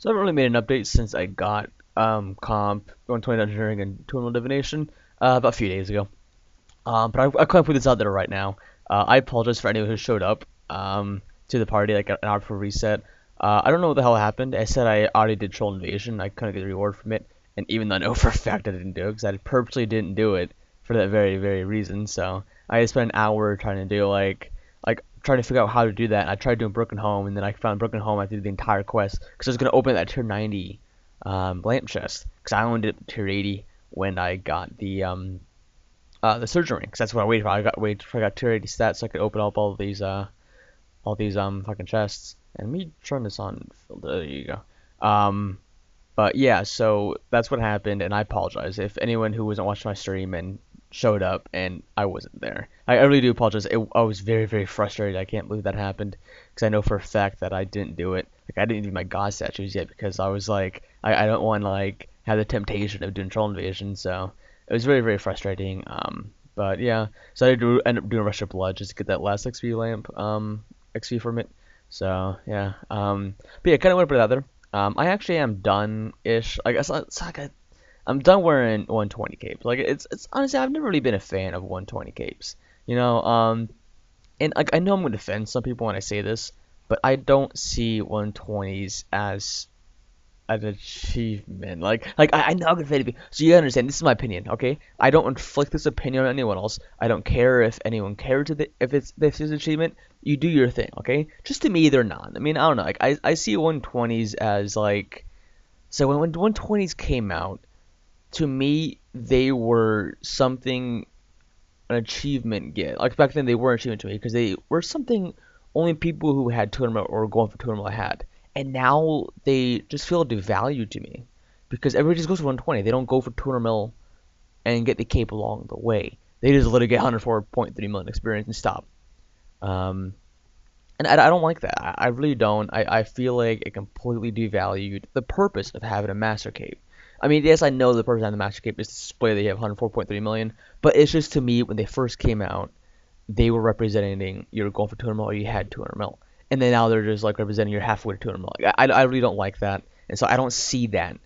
So I haven't really made an update since I got comp 120 engineering and tournament divination about a few days ago. But I can't put this out there right now. I apologize for anyone who showed up to the party like an hour before reset. I don't know what the hell happened. I said I already did troll invasion. I couldn't get the reward from it, and even though I know for a fact I didn't do it because I purposely didn't do it for that very reason. So I spent an hour trying to do like trying to figure out how to do that. And I tried doing Broken Home, and then I found Broken Home. I did the entire quest because I was gonna open that tier 90 lamp chest because I only did tier 80 when I got the surgery because that's what I waited for. I got wait for I got tier 80 stats so I could open up all these fucking chests. And me turn this on. There you go. But yeah, so that's what happened, and I apologize if anyone who wasn't watching my stream and showed up and I wasn't there. I really do apologize. I was very frustrated. I can't believe that happened because I know for a fact that I didn't do it. Like I didn't do my god statues yet because I was like I don't want to like have the temptation of doing troll invasion. So it was very frustrating. But yeah, so I did end up doing Rush of Blood just to get that last XP lamp XP from it. So yeah, but yeah, kind of want to put it out there. I actually am done-ish. I guess it's like I'm done wearing 120 capes. Like it's honestly I've never really been a fan of 120 capes. You know, and like I know I'm going to offend some people when I say this, but I don't see 120s as an achievement. I know I'm gonna offend people. So you understand, this is my opinion, okay? I don't inflict this opinion on anyone else. I don't care if anyone cares if it's this is an achievement. You do your thing, okay? Just to me, they're not. I mean, I don't know. Like I see 120s as like so when 120s came out, to me they were something an achievement get. Like back then they were an achievement to me because they were something only people who had tournament or going for tournament had. And now they just feel devalued to me because everybody just goes for 120. They don't go for tournament and get the cape along the way. They just literally get 104.3 million experience and stop. Um, and I don't like that. I really don't. I feel like it completely devalued the purpose of having a master cape. I mean, yes, I know the purpose of the master cape is to display that you have 104.3 million, but it's just to me when they first came out, they were representing you're going for 200 mil or you had 200 mil, and then now they're just like representing you're halfway to 200 mil. Like, I really don't like that, and so I don't see that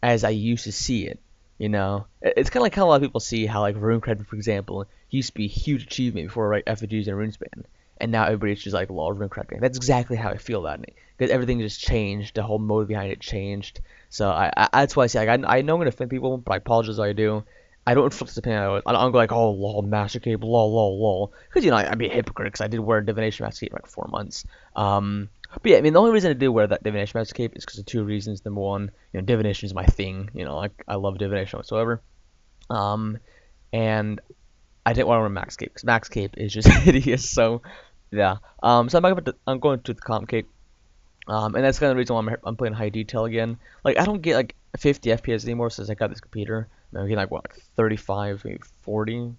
as I used to see it. You know, it's kind of like how a lot of people see how like rune credit, for example, used to be a huge achievement before like effigies and runespan, and now everybody's just like law of rune crafting. That's exactly how I feel about it because everything just changed. The whole mode behind it changed. So that's why I say like, I know I'm gonna offend people, but I apologize if I do. I don't inflict this opinion. I don't go like, oh, lol, master cape, lol. Because, you know, I'd be a hypocrite because I did wear a divination master cape for like 4 months. But yeah, I mean, the only reason I did wear that divination master cape is because of two reasons. Number one, you know, divination is my thing. You know, like, I love divination whatsoever. Um, and I didn't want to wear max cape because max cape is just hideous. So, yeah. So I'm going to the comp cape. And that's kind of the reason why I'm playing high detail again. Like, I don't get like 50 FPS anymore since I got this computer. I'm getting like what, like 35, maybe 40?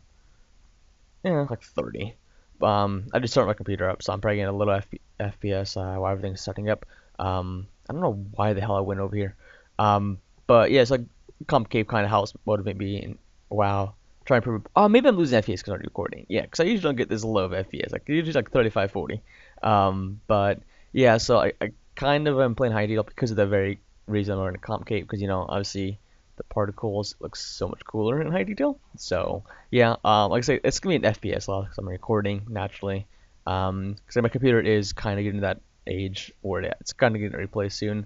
Yeah, like 30. I just started my computer up, so I'm probably getting a little FPS while everything's starting up. I don't know why the hell I went over here. But yeah, it's like complicated kind of how it's motivated me. And wow, try and improve. Oh, maybe I'm losing FPS because I'm recording. Yeah, because I usually don't get this low of FPS. Like usually like 35, 40. But yeah, so I kind of am playing high detail because of the very reason I'm learning comp cape because you know obviously the particles look so much cooler in high detail. So yeah, like I say, it's gonna be an FPS lot because I'm recording naturally. Because my computer is kind of getting to that age where it's kind of getting replaced soon.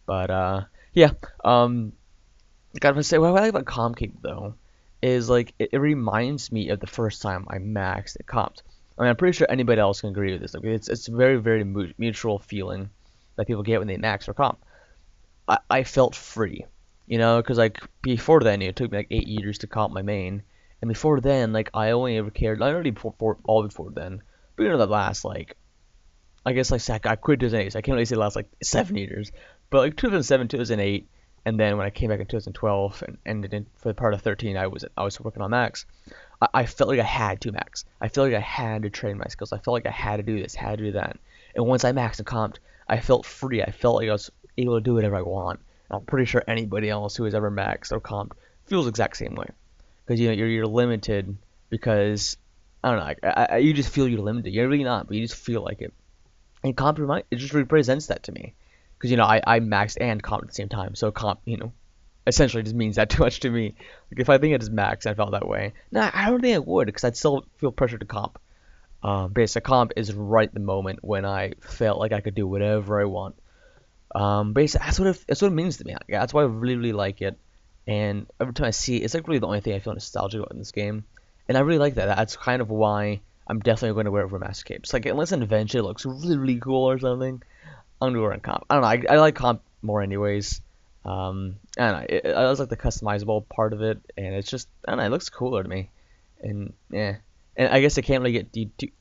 But yeah, gotta say, what I like about comp cape though is like it reminds me of the first time I maxed at comp. I mean, I'm pretty sure anybody else can agree with this. Like, it's a very mutual feeling that people get when they max for comp. I felt free, you know, because like before then it took me like 8 years to comp my main, and before then like I only ever cared. I already all before then, but you know the last like I guess like I quit 2008, so I can't really say the last like 7 years, but like 2007, 2008, and then when I came back in 2012 and ended in for the part of 13, I was working on max. I felt like I had to max. I felt like I had to train my skills. I felt like I had to do this, had to do that. And once I maxed and comped, I felt free. I felt like I was able to do whatever I want. And I'm pretty sure anybody else who has ever maxed or comped feels the exact same way. Because you know you're limited because I don't know. You just feel you're limited. You're really not, but you just feel like it. And comp it just represents that to me. because I maxed and comp at the same time, so comp essentially just means that too much to me. Like if I think it is max, I felt that way. No, I don't think I would because I'd still feel pressure to comp. Basic comp is right the moment when I felt like I could do whatever I want. Basically, that's what it means to me. Like, that's why I really, really like it. And every time I see it, it's like really the only thing I feel nostalgic about in this game. And I really like that. That's kind of why I'm definitely going to wear it for Master Capes. Like, unless an adventure looks really, really cool or something, I'm gonna wear it in comp. I don't know. I like comp more anyways. I don't know. I was like the customizable part of it, and it's just I don't know. It looks cooler to me, and yeah. And I guess it can't really get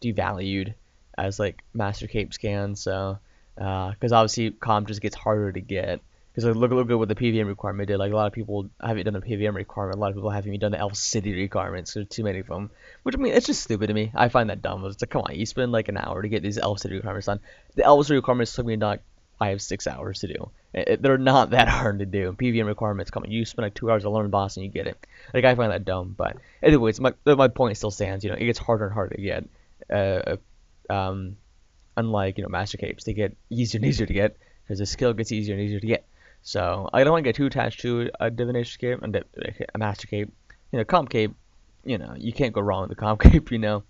devalued as like Master Cape scans, so because obviously comp just gets harder to get. Because like, look at what the PVM requirement did. Like a lot of people haven't done the PVM requirement. A lot of people haven't even done the Elf City requirements. There's too many of them. Which I mean, it's just stupid to me. I find that dumb. It's like, come on, you spend like an hour to get these Elf City requirements done. The Elf City requirements took me like 5-6 hours to do. They're not that hard to do. PVM requirements come on. You spend like 2 hours to learn boss and you get it. Like I find that dumb. But anyways, my point still stands. It gets harder and harder to get. Uh, um, Unlike Master Capes, they get easier and easier to get because the skill gets easier and easier to get. So I don't want to get too attached to a divination cape and a master cape. Comp cape. You can't go wrong with the comp cape. Because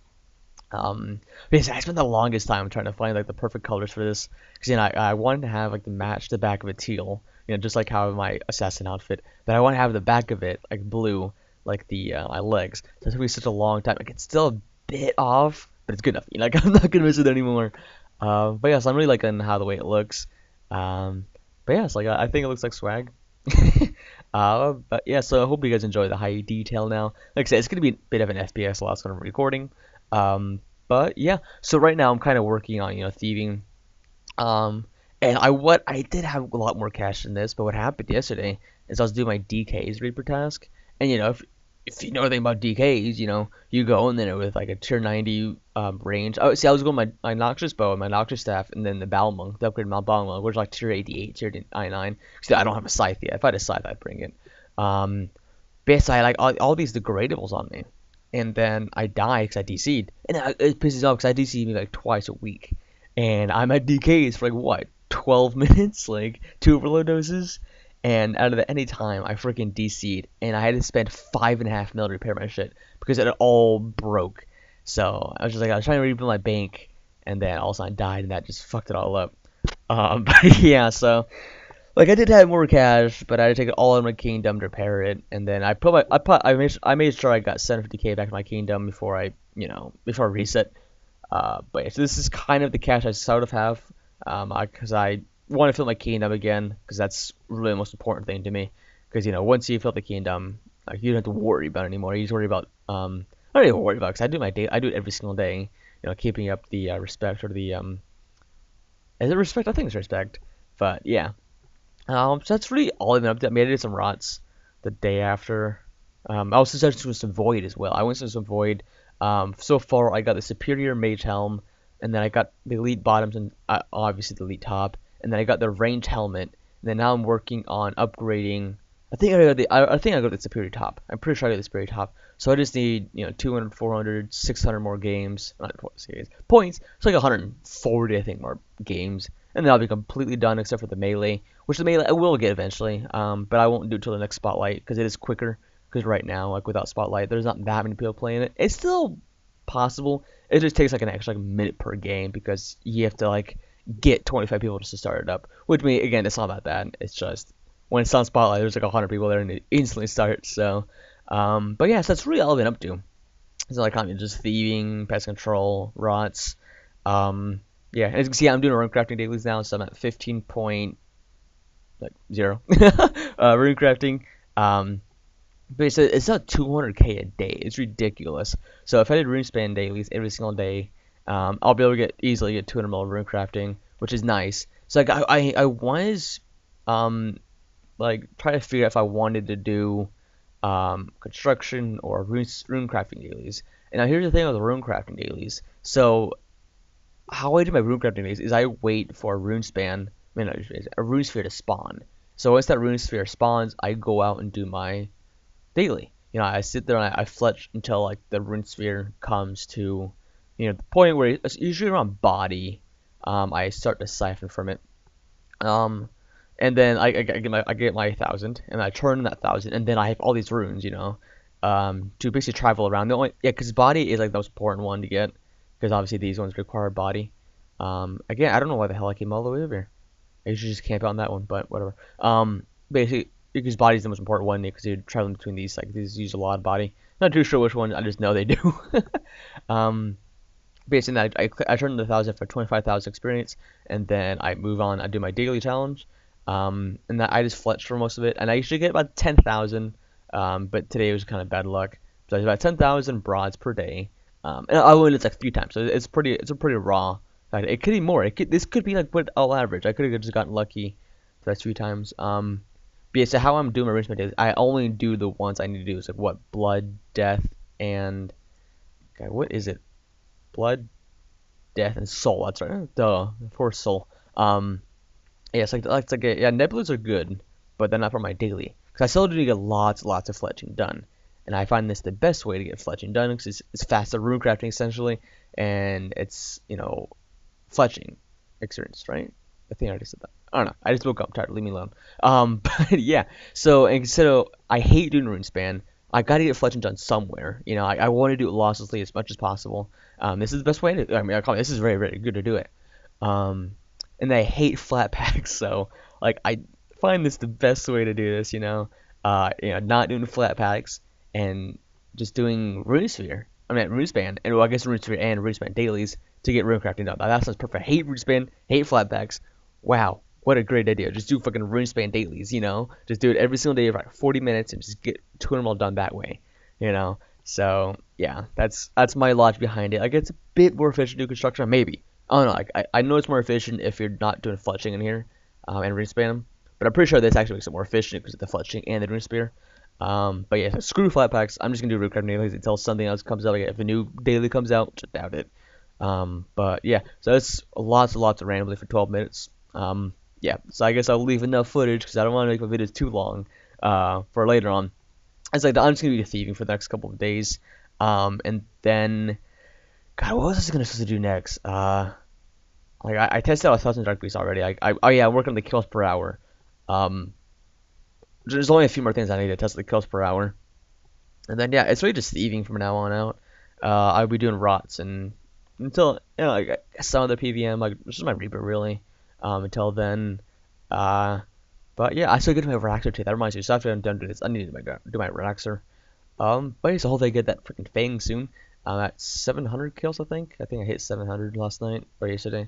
I spent the longest time trying to find like the perfect colors for this. Because I wanted to have like the back of it teal. Just like how my assassin outfit. But I want to have the back of it like blue, like the my legs. So it took me such a long time. Like it's still a bit off, but it's good enough. Like I'm not gonna miss it anymore. But yes, I'm really liking how the way it looks. But yeah, it's like I think it looks like swag. But yeah, so I hope you guys enjoy the high detail now. Like I said, it's gonna be a bit of an FPS loss when I'm recording. But yeah, so right now I'm kind of working on thieving. And I did have a lot more cash than this, but what happened yesterday is I was doing my DKs Reaper task, and if you know anything about DKs, you go in there with like a tier 90 range. Oh, see, I was going my Noxious Bow and my Noxious Staff, and then the Battle Monk, the upgraded Battle Monk, which is like tier 88, tier 99. See, I don't have a Scythe yet. If I had a Scythe, I'd bring it. Basically, I like all these degradables on me, and then I die because I DC'd, and it pisses off because I DC me like twice a week, and I'm at DKs for like what 12 minutes, like 2 overload doses. And out of any time, I freaking DC'd, and I had to spend 5.5 mil to repair my shit because it all broke. So I was trying to rebuild my bank, and then all of a sudden I died, and that just fucked it all up. But yeah, so like I did have more cash, but I had to take it all in my kingdom to repair it, and then I made sure I got 750k back in my kingdom before I reset. But yeah, so this is kind of the cash I sort of have, because I want to fill my kingdom again, because that's really the most important thing to me. Because once you fill the kingdom, like you don't have to worry about it anymore. You just worry about I don't even worry about it, because I do it every single day. Keeping up the respect, or the is it respect? I think it's respect. But yeah, so that's really all I've been up to. I did some rots the day after. I also started doing some void as well. I went to some void. So far I got the superior mage helm, and then I got the elite bottoms, and obviously the elite top. And then I got the ranged helmet, and then now I'm working on upgrading. I think I got the superior top. I'm pretty sure I got the superior top. So I just need 200, 400, 600 more games, not points. It's like 140 I think more games, and then I'll be completely done except for the melee, which the melee I will get eventually. But I won't do it till the next spotlight because it is quicker. Because right now, like without spotlight, there's not that many people playing it. It's still possible. It just takes like an extra minute per game because you have to like get 25 people just to start it up. Which again, it's not about that. It's just when it's on Spotlight, there's like 100 people there and it instantly starts. So, but yeah, so that's really all I've been up to. So like I'm just thieving, pest control, rots. Yeah, and as you can see, I'm doing rune crafting dailies now, so I'm at 15.0 rune crafting. But it's not 200k a day. It's ridiculous. So if I did rune span dailies every single day, I'll be able to easily get 200 mil rune crafting, which is nice. So like I was like trying to figure out if I wanted to do construction or rune crafting dailies. And now here's the thing with the rune crafting dailies. So how I do my rune crafting dailies is I wait for a rune span, a rune sphere to spawn. So once that rune sphere spawns, I go out and do my daily. I sit there and I fletch until like the rune sphere comes to the point where it's usually around body. I start to siphon from it. Um, and then I get my 1,000, and I turn that 1,000, and then I have all these runes, to basically travel around. The only yeah, because body is like the most important one to get, because obviously these ones require body. Again, I don't know why the hell I came all the way over here. I usually just camp out on that one, but whatever. Basically, because body is the most important one because you're traveling between these. Like these use a lot of body. Not too sure which one. I just know they do. um, Based on that, I turn the 1,000 for 25,000 experience, and then I move on. I do my daily challenge, and that I just fletch for most of it, and I usually get about 10,000. But today was kind of bad luck, so it's about 10,000 broads per day. And I win it's like 3 times, so it's a pretty raw. It could be more. This could be like what I'll average. I could have just gotten lucky for that 3 times. But yeah, so how I'm doing my arrangement is I only do the ones I need to do. It's like what blood, death, and okay, what is it? Blood, death, and soul. That's right. Duh, for soul. Yeah, yeah, nebulas are good, but they're not for my daily. Because I still do get lots of fletching done, and I find this the best way to get fletching done because it's faster rune crafting essentially, and it's fletching experience, right? I think I already said that. I don't know. I just woke up tired. Leave me alone. But yeah. So instead of I hate doing rune span. I gotta get fletching done somewhere. I want to do it losslessly as much as possible. This is the best way to. I mean, this is very very good to do it. Um, and I hate flat packs, so like I find this the best way to do this. Not doing flat packs and just doing rune sphere. I mean rune span, and well, I guess rune sphere and rune span dailies to get rune crafting done. That sounds perfect. Hate rune span, hate flat packs. Wow, what a great idea. Just do fucking rune span dailies, Just do it every single day for like 40 minutes and just get 200 all done that way, So, yeah, that's my logic behind it. Like, it's a bit more efficient to do construction, maybe. I don't know. Like, I know it's more efficient if you're not doing fletching in here and rune span, but I'm pretty sure this actually makes it more efficient because of the fletching and the rune spear. But yeah, so screw flat packs. I'm just gonna do rune crafting dailies until something else comes out. Like if a new daily comes out, just doubt it. But yeah, so it's lots and lots of randomly for 12 minutes. Yeah, so I guess I'll leave enough footage because I don't want to make my videos too long for later on. It's like I'm just gonna be thieving for the next couple of days, and then God, what was I gonna supposed to do next? Like I tested out 1,000 dark beasts already. Oh yeah, I'm working on the kills per hour. Um, there's only a few more things I need to test the kills per hour, and then yeah, it's really just thieving from now on out. I'll be doing rots and until like some of the PVM, like this is my Reaper really. Until then, but yeah, I still get to my relaxer too. That reminds me. So after I'm done doing this, I need to do my relaxer. But yeah, so hopefully I get that freaking Fang soon. I'm at 700 kills, I think. I think I hit 700 last night or yesterday.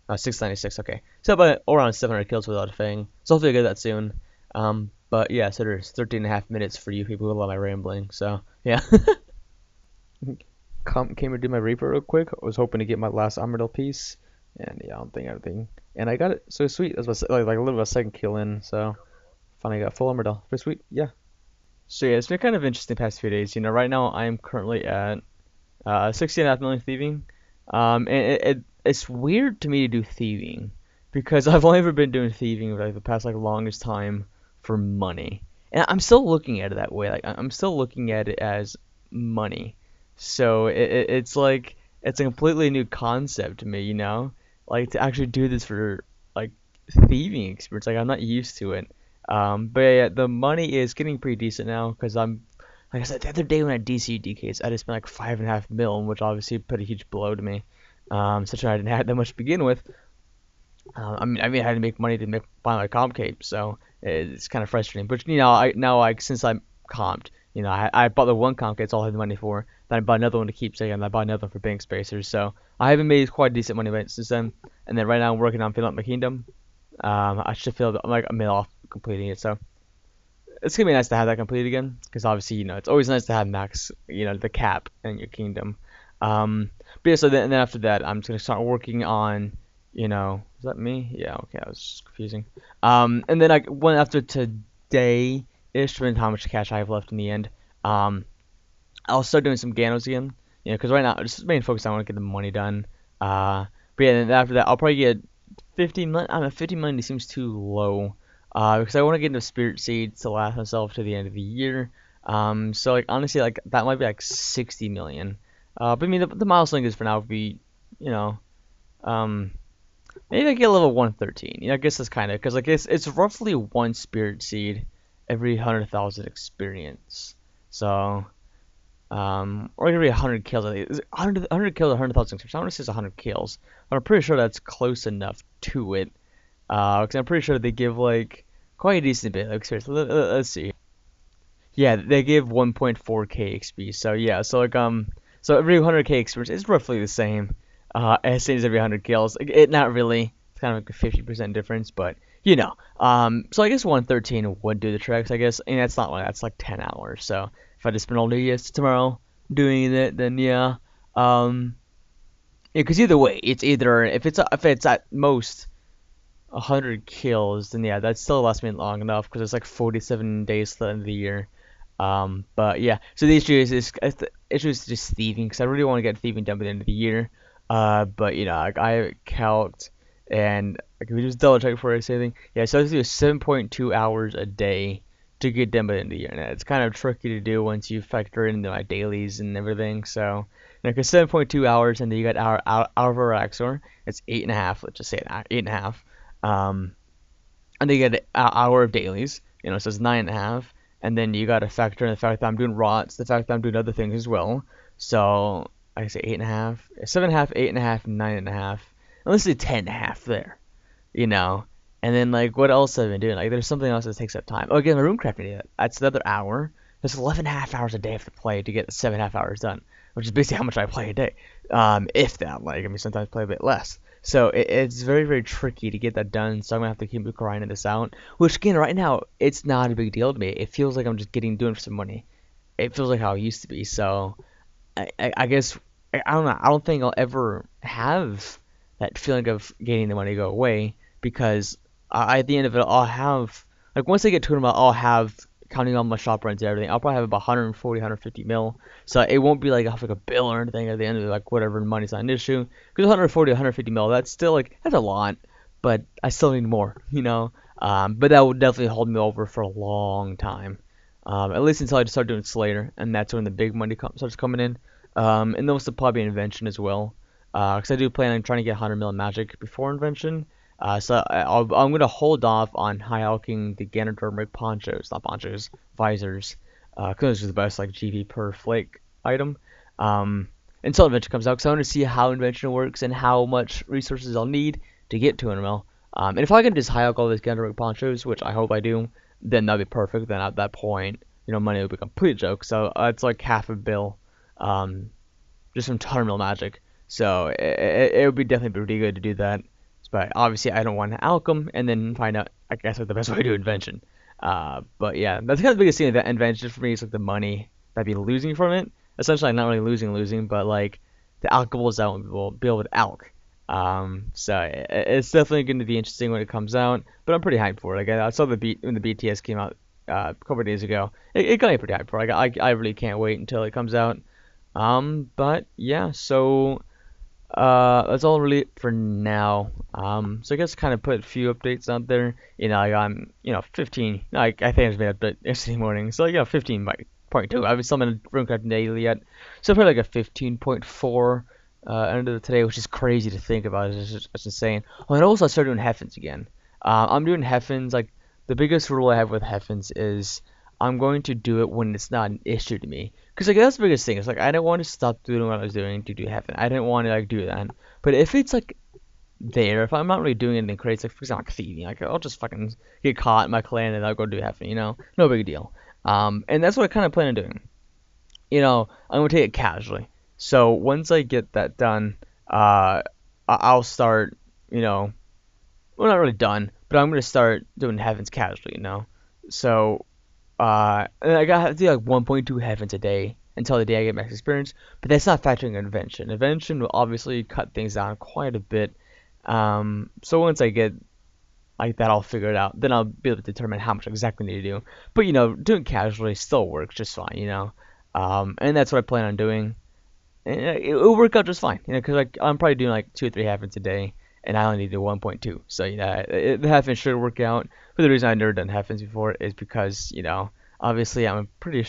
696. Okay, so about around 700 kills without a Fang. So hopefully I get that soon. But yeah, so there's 13.5 minutes for you people who love my rambling. So yeah. Came to do my Reaper real quick. I was hoping to get my last Armadillo piece. And yeah, I don't think everything. And I got it so sweet. That was like a little bit of a second kill in, so finally got full Armadillo. Pretty sweet, yeah. So yeah, it's been kind of interesting the past few days. Right now I am currently at 16.5 million thieving. And it's weird to me to do thieving because I've only ever been doing thieving for like the past like longest time for money. And I'm still looking at it that way. Like I'm still looking at it as money. So it's like it's a completely new concept to me. Like to actually do this for like thieving experience. Like I'm not used to it. But yeah, the money is getting pretty decent now because like I said the other day when I DC DKs, I just spent like 5.5 mil, which obviously put a huge blow to me. Such I didn't have that much to begin with. I had to make money to buy my comp cape, so it's kind of frustrating. But since I'm comped, I bought the one comp cape, that's all I had the money for. Then I bought another one to keep saying, and I bought another one for bank spacers. So I haven't made quite decent money since then. And then right now I'm working on filling up my kingdom. I should feel I'm like a mil off completing it, so it's gonna be nice to have that completed again. Because obviously, it's always nice to have max, the cap in your kingdom. But yeah, so then after that, I'm just gonna start working on, is that me? Yeah, okay, I was just confusing. And then I went after today ish, depending how much cash I have left in the end. I'll start doing some Ganos again, because right now just main focus I want to get the money done. But yeah, then after that I'll probably get 15 million. I don't know, 50 million seems too low. Because I want to get into Spirit Seeds to last myself to the end of the year. So like honestly, like that might be like 60 million. But I mean the milestone is for now would be, yeah, Maybe I get level 113. I guess that's kind of because like it's roughly one spirit seed every 100,000 experience. So or every 100 kills. I think 100 kills, 100,000 experience. I want to say it's 100 kills, but I'm pretty sure that's close enough to it. Because I'm pretty sure they give like quite a decent bit of experience. Let's see. Yeah, they give 1.4k XP. So yeah, so like so every 100k experience is roughly the same. As same as every 100 kills. Like, it not really. It's kind of like a 50% difference, but you know. So I guess 113 would do the tricks. I guess, and that's not like that's like 10 hours. So if I just spend all day tomorrow doing it, then yeah. Yeah, because either way, it's either if it's at most 100 kills, then yeah, that still lasts me long enough because it's like 47 days to the end of the year. But yeah, so the issue is just thieving because I really want to get thieving done by the end of the year. But you know, like I calced and like, we just double check before I say anything. Yeah, so I have to do 7.2 hours a day to get done by the end of the year, and it's kind of tricky to do once you factor in my dailies and everything. So, you know, 'cause 7.2 hours, and then you got hour of Araxor, it's 8.5. Let's just say that 8.5. And then you get an hour of dailies, you know, so it's 9.5. And then you got to factor in the fact that I'm doing rots, the fact that I'm doing other things as well. So I say 8.5, 7.5, 8.5, 9.5. And let's say 10.5 there, you know. And then like what else have I been doing? Like there's something else that takes up time. Oh, again, my room crafting, that's another hour. There's 11.5 hours a day I have to play to get 7.5 hours done, which is basically how much I play a day. If that, like, I mean, sometimes I play a bit less. So it's very, very tricky to get that done. So I'm gonna have to keep grinding this out. Which again, right now, it's not a big deal to me. It feels like I'm just doing it for some money. It feels like how it used to be. So I guess I don't know. I don't think I'll ever have that feeling of getting the money go away because at the end of it, I'll have like once I get to it, I'll have counting all my shop runs and everything. I'll probably have about 140, 150 mil. So it won't be like I have like a bill or anything at the end of it, like whatever money's not an issue. Because 140, 150 mil, that's still like that's a lot, but I still need more, you know. But that would definitely hold me over for a long time. At least until I start doing Slayer, and that's when the big money starts coming in. And then also probably Invention as well. Because I do plan on trying to get 100 mil magic before Invention. I'm gonna hold off on high alching the Ganodermic ponchos, not ponchos, visors, because those are the best like GP per flake item. Until Invention comes out, because I want to see how Invention works and how much resources I'll need to get to 100 mil. And if I can just high alch all these Ganodermic ponchos, which I hope I do, then that'd be perfect. Then at that point, you know, money would be a complete joke. So it's like half a bill, just from 100 mil magic. So it would be definitely pretty good to do that. But obviously, I don't want to alchem and then find out, I guess, like the best way to do invention. But yeah, that's kind of the biggest thing that invention for me is like the money that I'd be losing from it. Essentially, not really losing, but like the alchemables I will be able to alch. So it's definitely going to be interesting when it comes out. But I'm pretty hyped for it. Like I saw when the BTS came out a couple of days ago. It got me pretty hyped for it. I really can't wait until it comes out. But yeah, so. That's all really for now. So I guess kind of put a few updates out there. You know, like I'm, 15. I think I just made an update yesterday morning. So yeah, 15.2. I haven't still been RuneCraft daily yet. So probably like a 15.4 end of today, which is crazy to think about. It's insane. Oh, and also I started doing Heffens again. I'm doing Heffens. Like the biggest rule I have with Heffens is I'm going to do it when it's not an issue to me. Because like that's the biggest thing. It's like I don't want to stop doing what I was doing to do Heaven. I didn't want to like do that. But if it's like there, if I'm not really doing anything crazy, like for example like thieving, like I'll just fucking get caught in my clan and I'll go do Heaven, No big deal. And that's what I kind of plan on doing. I'm gonna take it casually. So once I get that done, I'll start, well not really done, but I'm gonna start doing Heavens casually. So and I got to do like 1.2 heavens a day until the day I get max experience, but that's not factoring invention. Invention will obviously cut things down quite a bit. So once I get like that all figured out, then I'll be able to determine how much exactly I need to do. But doing casually still works just fine. And that's what I plan on doing. And it'll work out just fine, because like I'm probably doing like 2 or 3 heavens a day, and I only need to do 1.2. So the heavens should work out. But the reason I've never done heavens before is because obviously I'm pretty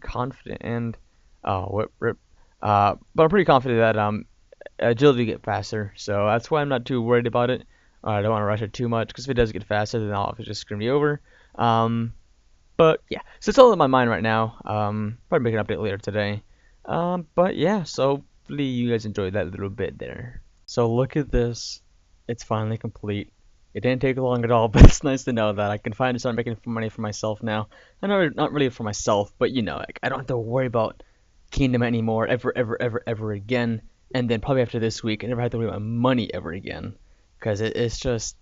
confident and oh what rip but I'm pretty confident that agility get faster, so that's why I'm not too worried about it. I don't want to rush it too much, because if it does get faster, then I'll just screw me over. Um, but yeah, so it's all in my mind right now. Probably make an update later today. But yeah, so hopefully you guys enjoyed that little bit there. So look at this. It's finally complete. It didn't take long at all, but it's nice to know that I can finally start making money for myself now. I know not really for myself, but like I don't have to worry about Kingdom anymore ever again. And then probably after this week, I never have to worry about money ever again, because it's just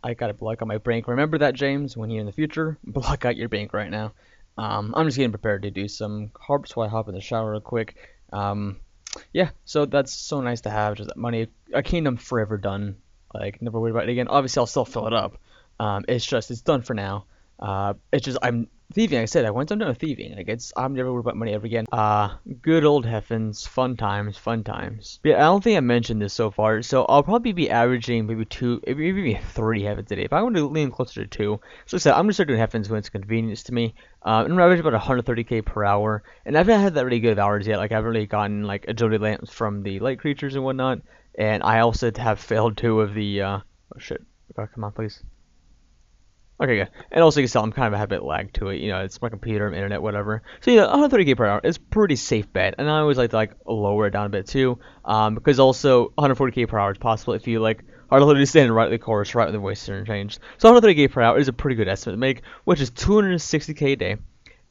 I gotta block out my bank. Remember that, James? When you're in the future, block out your bank right now. I'm just getting prepared to do some carbs, so I hop in the shower real quick. Um, yeah, so that's so nice to have, just that money. A kingdom forever done. Like, never worry about it again. Obviously, I'll still fill it up. It's done for now. It's just, I'm thieving. Like I said, I'm done with thieving. Like, I'm never worried about money ever again. Good old heavens. Fun times, fun times. But yeah, I don't think I mentioned this so far. So I'll probably be averaging maybe maybe three heavens a day. If I want to lean closer to two, so like I said, I'm gonna start doing heavens when it's convenience to me. And I'm averaging about 130k per hour. And I haven't had that really good of hours yet. Like, I haven't really gotten like agility lamps from the light creatures and whatnot. And I also have failed two of the oh shit. Oh, come on, please. Okay, good. And also, you can tell I'm kind of a bit lag to it. It's my computer, internet, whatever. So, 130k per hour is pretty safe bet. And I always like to lower it down a bit too. Because also 140k per hour is possible if you are literally standing right in the course, right when the voice turn changed. So 130k per hour is a pretty good estimate to make, which is 260k a day.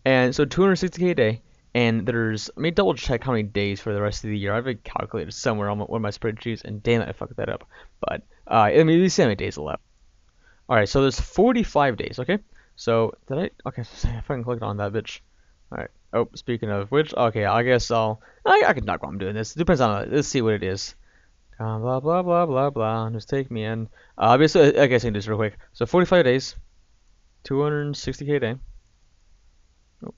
And so 260k a day. And let me double check how many days for the rest of the year. I've been calculated somewhere on one of my spreadsheets, and damn it, I fucked that up. But at least how many days left. Alright, so there's 45 days, okay? So, okay, so I fucking clicked on that bitch. Alright, oh, speaking of which, okay, I guess I can talk while I'm doing this. It depends on, let's see what it is. Blah, blah, blah, blah, blah, just take me in. Obviously, I guess I can do this real quick. So, 45 days, 260k a day. Oh,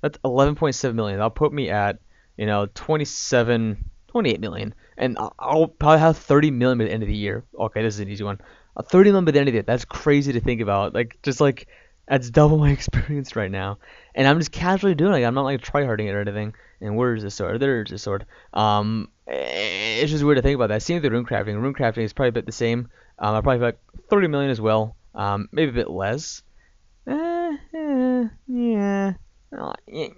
that's 11.7 million. That'll put me at, 28 million. And I'll probably have 30 million by the end of the year. Okay, this is an easy one. 30 million by the end of the year. That's crazy to think about. That's double my experience right now. And I'm just casually doing it. I'm not tryharding it or anything. And where's the sword? There's the sword. It's just weird to think about that. Same with the rune crafting. Rune crafting is probably a bit the same. I'll probably have 30 million as well. Maybe a bit less. Yeah.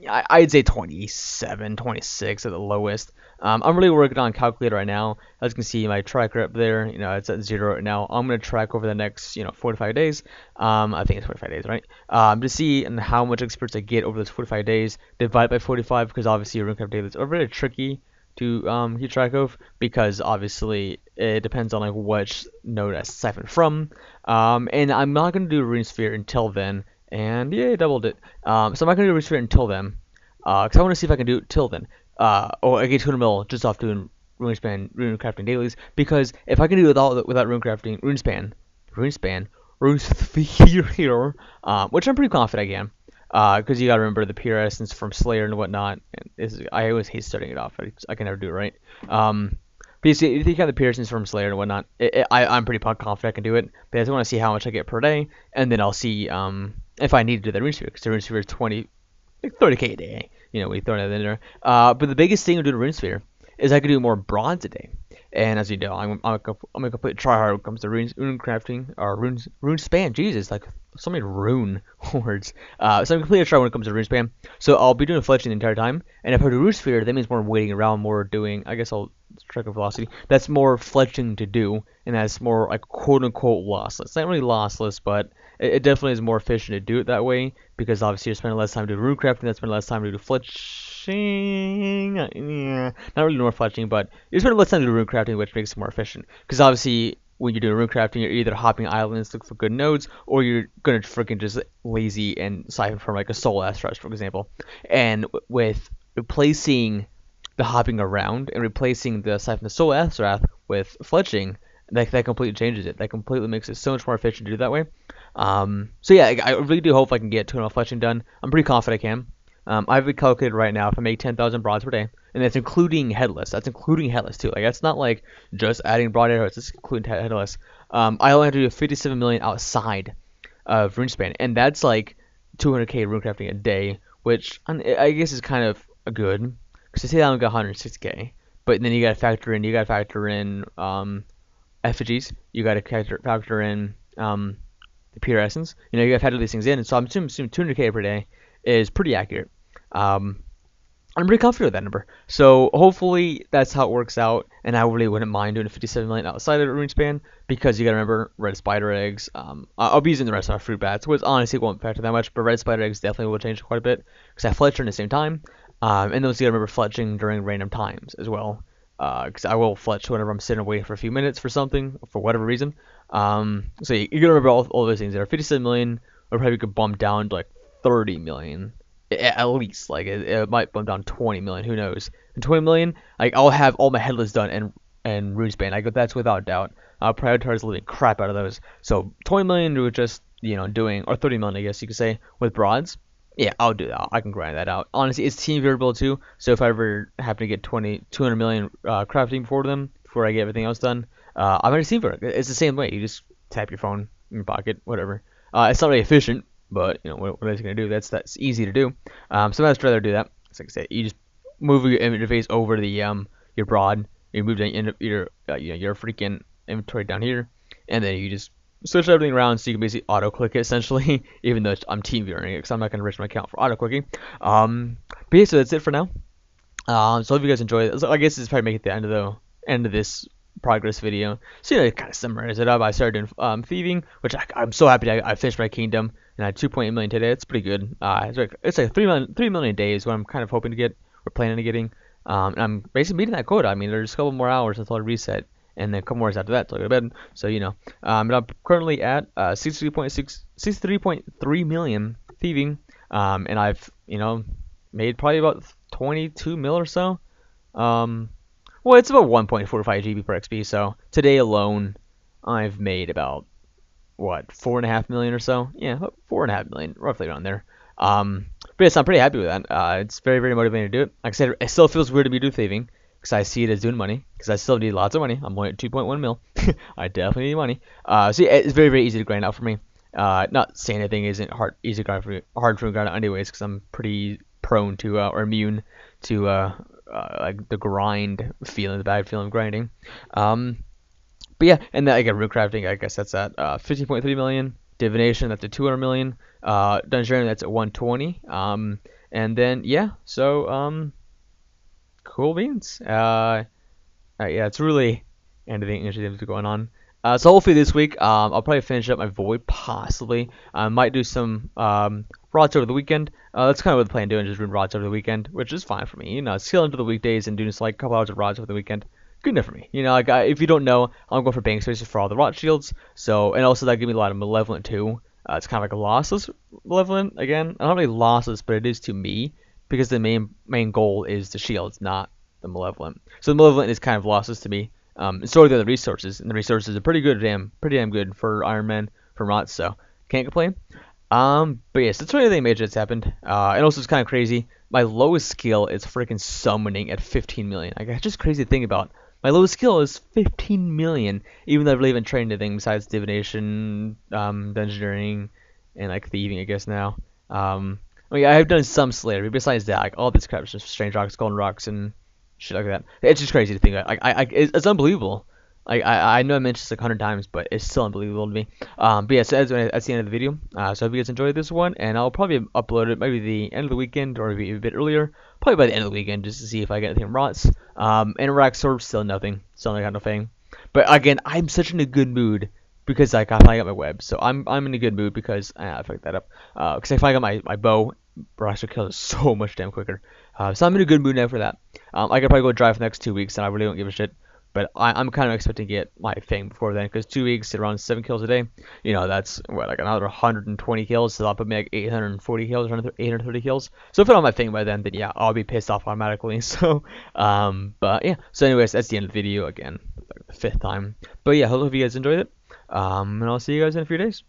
I'd say 27, 26 at the lowest. I'm really working on calculator right now. As you can see, my tracker up there, it's at 0 right now. I'm going to track over the next, 45 days. I think it's 45 days, right? To see how much experience I get over those 45 days, divide by 45, because obviously RuneCraft dailies are very tricky to keep track of, because obviously it depends on which node I siphon from. And I'm not going to do Rune Sphere until then. And yeah, doubled it. So I'm not gonna do Rune Sphere until then, because I want to see if I can do it till then. Or I get 200 mil just off doing rune crafting dailies. Because if I can do it without rune crafting, rune sphere, which I'm pretty confident I can. Because you gotta remember the pure essence from Slayer and whatnot. And I always hate starting it off. I can never do it right. But you see, if you got the piercings from Slayer and whatnot, I'm pretty confident I can do it. But I just want to see how much I get per day, and then I'll see if I need to do that Rune Sphere, because the Rune Sphere is 30k a day. We throw that in there. But the biggest thing of doing a Rune Sphere is I can do more bronze a day. And as you know, I'm a complete tryhard when it comes to rune crafting, or rune span. Jesus, so many rune words. So I'm completely tryhard when it comes to rune span. So I'll be doing fletching the entire time. And if I do Rune Sphere, that means more waiting around, more doing, I guess I'll track of velocity. That's more fletching to do, and that's more quote unquote lossless. It's not really lossless, but it definitely is more efficient to do it that way, because obviously you're spending less time doing rune crafting, that's spending less time to do fletching. Yeah, not really more fletching, but you're spending less time to do rune crafting, which makes it more efficient. Because obviously, when you're doing rune crafting, you're either hopping islands to look for good nodes, or you're gonna freaking just lazy and siphon from a soul asteroid, for example. And with replacing the hopping around and replacing the siphon of soul asteroid with fletching, that completely changes it. That completely makes it so much more efficient to do that way. So yeah, I really do hope I can get 200 fletching done. I'm pretty confident I can. I have it calculated right now. If I make 10,000 broads per day, and that's including headless. That's including headless too. That's not just adding broad arrows. It's including headless. I only have to do 57 million outside of RuneSpan, and that's 200k runecrafting a day, which I guess is kind of good, because I say I only got 160k. but then you gotta factor in effigies, you gotta factor in the pure essence. You gotta factor these things in, and so I'm assuming 200k per day is pretty accurate. Um, I'm pretty confident with that number. So hopefully that's how it works out, and I really wouldn't mind doing a 57 million outside of the rune span because you gotta remember red spider eggs. I'll be using the rest of my fruit bats, which honestly won't factor that much, but red spider eggs definitely will change quite a bit because I fletch during the same time, and those you gotta remember fletching during random times as well. Because I will fletch whenever I'm sitting away for a few minutes for something, for whatever reason. So you gotta remember all those things there. 57 million, or probably could bump down to like 30 million at least. Like it might bump down 20 million, who knows. And 20 million, like I'll have all my headless done and runespan. Like that's without doubt. I'll prioritize the living crap out of those. So 20 million with just doing, or 30 million I guess you could say, with broads. Yeah, I'll do that. I can grind that out. Honestly, it's team variable too. So if I ever happen to get 200 million crafting for them before I get everything else done, I'm gonna team variable. It's the same way. You just tap your phone in your pocket, whatever. It's not really efficient, but what is it gonna do? That's easy to do. So I'd rather do that. It's like I said, you just move your interface over to the your broad. You move your freaking inventory down here, and then you just switch everything around so you can basically auto click it essentially. Even though I'm team viewing it, because I'm not gonna risk my account for auto clicking. But yeah, so that's it for now. So hope you guys enjoy it. So I guess this is probably make it the end of this progress video. So kind of summarize it up. I started doing thieving, which I'm so happy I finished my kingdom, and I had 2.8 million today. It's pretty good. It's like 3 million days. What I'm kind of hoping to get, or planning on getting. And I'm basically meeting that quota. I mean, there's a couple more hours until I reset, and then a couple more hours after that till I go to bed. So and I'm currently at 63.3 million thieving. And I've made probably about 22 mil or so. Well, it's about 1.45 GB per XP. So today alone, I've made about 4.5 million or so. Yeah, about 4.5 million, roughly around there. But yes, I'm pretty happy with that. It's very, very motivating to do it. Like I said, it still feels weird to be doing thieving because I see it as doing money because I still need lots of money. I'm only at 2.1 mil. I definitely need money. So yeah, it's very, very easy to grind out for me. Not saying anything isn't hard to grind for me to grind out anyways because I'm pretty prone to or immune to like the grind feeling, the bad feeling of grinding. But yeah, and then again, root crafting, I guess that's at 15.3 million. Divination, that's at 200 million. Dungeon, that's at 120. And then yeah, so cool beans. Yeah, it's really anything interesting going on. So hopefully this week, I'll probably finish up my void, possibly. I might do some rods over the weekend. That's kind of what the plan doing, just doing rods over the weekend, which is fine for me. Skill into the weekdays and doing just like a couple hours of rods over the weekend. Good enough for me. Like if you don't know, I'm going for bank spaces for all the rot shields. So, and also that gives me a lot of malevolent too. It's kind of like a lossless malevolent again. I don't really lossless, but it is to me because the main goal is the shields, not the malevolent. So the malevolent is kind of lossless to me. So are the other resources, and the resources are pretty damn good for Ironman, for rots. So can't complain. But yes, that's really the major that's happened. And also it's kind of crazy. My lowest skill is freaking summoning at 15 million. Like that's just crazy to think about. My lowest skill is 15 million, even though I've really haven't trained anything besides divination, dungeoneering, and like thieving, I guess now. I mean, I have done some slayer, but besides that, like all this crap is just strange rocks, golden rocks, and shit like that. It's just crazy to think about. Like, it's unbelievable. I know I mentioned this like 100 times, but it's still unbelievable to me. But yeah, so that's the end of the video. So I hope you guys enjoyed this one, and I'll probably upload it maybe the end of the weekend or maybe a bit earlier. Probably by the end of the weekend, just to see if I get anything rots. And rack sword, still nothing. Still not got nothing. But again, I'm such in a good mood because like I finally got my web, so I'm in a good mood because I fucked that up. Because I finally got my bow. Brush kills so much damn quicker. So I'm in a good mood now for that. I could probably go drive for the next 2 weeks, and I really don't give a shit. But I'm kind of expecting to get my fang before then, because 2 weeks at around 7 kills a day, that's like another 120 kills, so that'll put me like 840 kills, or 830 kills. So if I don't have my fang by then yeah, I'll be pissed off automatically. So, but yeah. So anyways, that's the end of the video again, like the 5th time. But yeah, hope you guys enjoyed it. And I'll see you guys in a few days.